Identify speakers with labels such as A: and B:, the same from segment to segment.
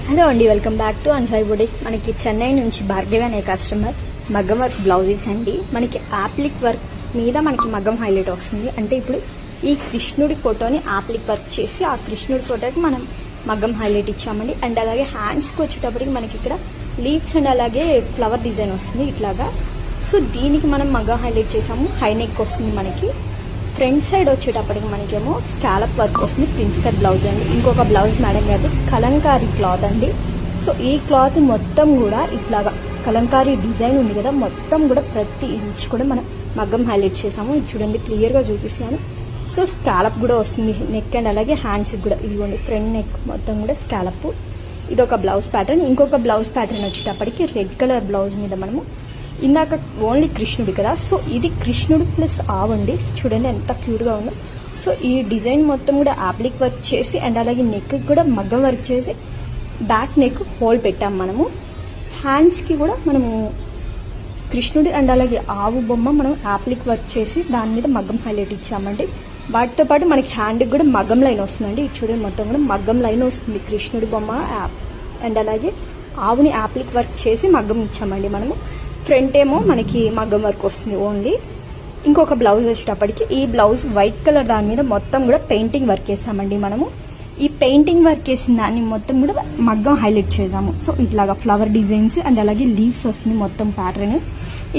A: Hello అండి, welcome back to అన్సాయి boutique. మనకి చెన్నై నుంచి భార్గవి అనే కస్టమర్ మగ్గం వర్క్ బ్లౌజెస్ అండి. మనకి యాప్లిక్ వర్క్ మీద మనకి మగ్గం హైలైట్ వస్తుంది. అంటే ఇప్పుడు ఈ కృష్ణుడి ఫోటోని యాప్లిక్ వర్క్ చేసి ఆ కృష్ణుడి ఫోటోకి మనం మగ్గం హైలైట్ ఇచ్చామండి. అండ్ అలాగే హ్యాండ్స్కి వచ్చేటప్పటికి మనకి ఇక్కడ లీవ్స్ అండ్ అలాగే ఫ్లవర్ డిజైన్ వస్తుంది ఇట్లాగా. సో దీనికి మనం మగ్గం హైలైట్ చేసాము. హై నెక్ వస్తుంది మనకి. ఫ్రంట్ సైడ్ వచ్చేటప్పటికి మనకేమో స్కాలప్ వర్క్ వస్తుంది. ప్రిన్స్ కట్ బ్లౌజ్ అండి. ఇంకొక బ్లౌజ్ మేడం గారు కలంకారీ క్లాత్ అండి. సో ఈ క్లాత్ మొత్తం కూడా ఇట్లాగా కలంకారీ డిజైన్ ఉంది కదా, మొత్తం కూడా ప్రతి ఇంచ్ కూడా మనం మగ్గం హైలైట్ చేసాము. ఇది చూడండి, క్లియర్గా చూపిస్తున్నాను. సో స్కాలప్ కూడా వస్తుంది నెక్ అండ్ అలాగే హ్యాండ్స్కి కూడా. ఇదిగోండి ఫ్రంట్ నెక్ మొత్తం కూడా స్కాలప్. ఇది ఒక బ్లౌజ్ ప్యాటర్న్. ఇంకొక బ్లౌజ్ ప్యాటర్న్ వచ్చేటప్పటికి రెడ్ కలర్ బ్లౌజ్ మీద మనము ఇందాక ఓన్లీ కృష్ణుడి కదా, సో ఇది కృష్ణుడు ప్లస్ ఆవండి. చూడండి ఎంత క్యూట్గా ఉందో. సో ఈ డిజైన్ మొత్తం కూడా యాప్లిక్ వర్క్ చేసి అండ్ అలాగే నెక్ కూడా మగ్గం వర్క్ చేసి బ్యాక్ నెక్ హోల్ పెట్టాం మనము. హ్యాండ్స్కి కూడా మనము కృష్ణుడి అండ్ అలాగే ఆవు బొమ్మ మనం యాప్లిక్ వర్క్ చేసి దాని మీద మగ్గం హైలైట్ ఇచ్చామండి. వాటితో పాటు మనకి హ్యాండ్కి కూడా మగ్గం లైన్ వస్తుందండి. ఇది చూడండి మొత్తం కూడా మగ్గం లైన్ వస్తుంది. కృష్ణుడి బొమ్మ అండ్ అలాగే ఆవుని యాప్లిక్ వర్క్ చేసి మగ్గం ఇచ్చామండి మనము. ఫ్రంట్ ఏమో మనకి మగ్గం వర్క్ వస్తుంది ఓన్లీ. ఇంకొక బ్లౌజ్ వచ్చేటప్పటికి ఈ బ్లౌజ్ వైట్ కలర్ దాని మీద మొత్తం కూడా పెయింటింగ్ వర్క్ వేసామండి మనము. ఈ పెయింటింగ్ వర్క్ వేసిన దాన్ని మొత్తం కూడా మగ్గం హైలైట్ చేసాము. సో ఇట్లాగా ఫ్లవర్ డిజైన్స్ అండ్ అలాగే లీవ్స్ వస్తుంది మొత్తం ప్యాటర్న్.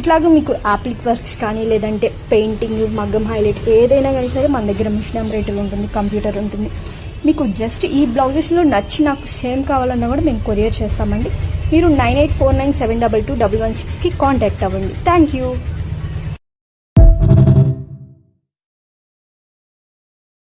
A: ఇట్లాగా మీకు యాప్లిక్ వర్క్స్ కానీ లేదంటే పెయింటింగ్ మగ్గం హైలైట్ ఏదైనా కానీ సరే మన దగ్గర మిషన్ ఎంబ్రాయిడరీ ఉంటుంది, కంప్యూటర్ ఉంటుంది. మీకు జస్ట్ ఈ బ్లౌజెస్లో నచ్చి నాకు సేమ్ కావాలన్నా కూడా మేము కొరియర్ చేస్తామండి. మీరు 9849722116కి కాంటాక్ట్ అవ్వండి. Thank you.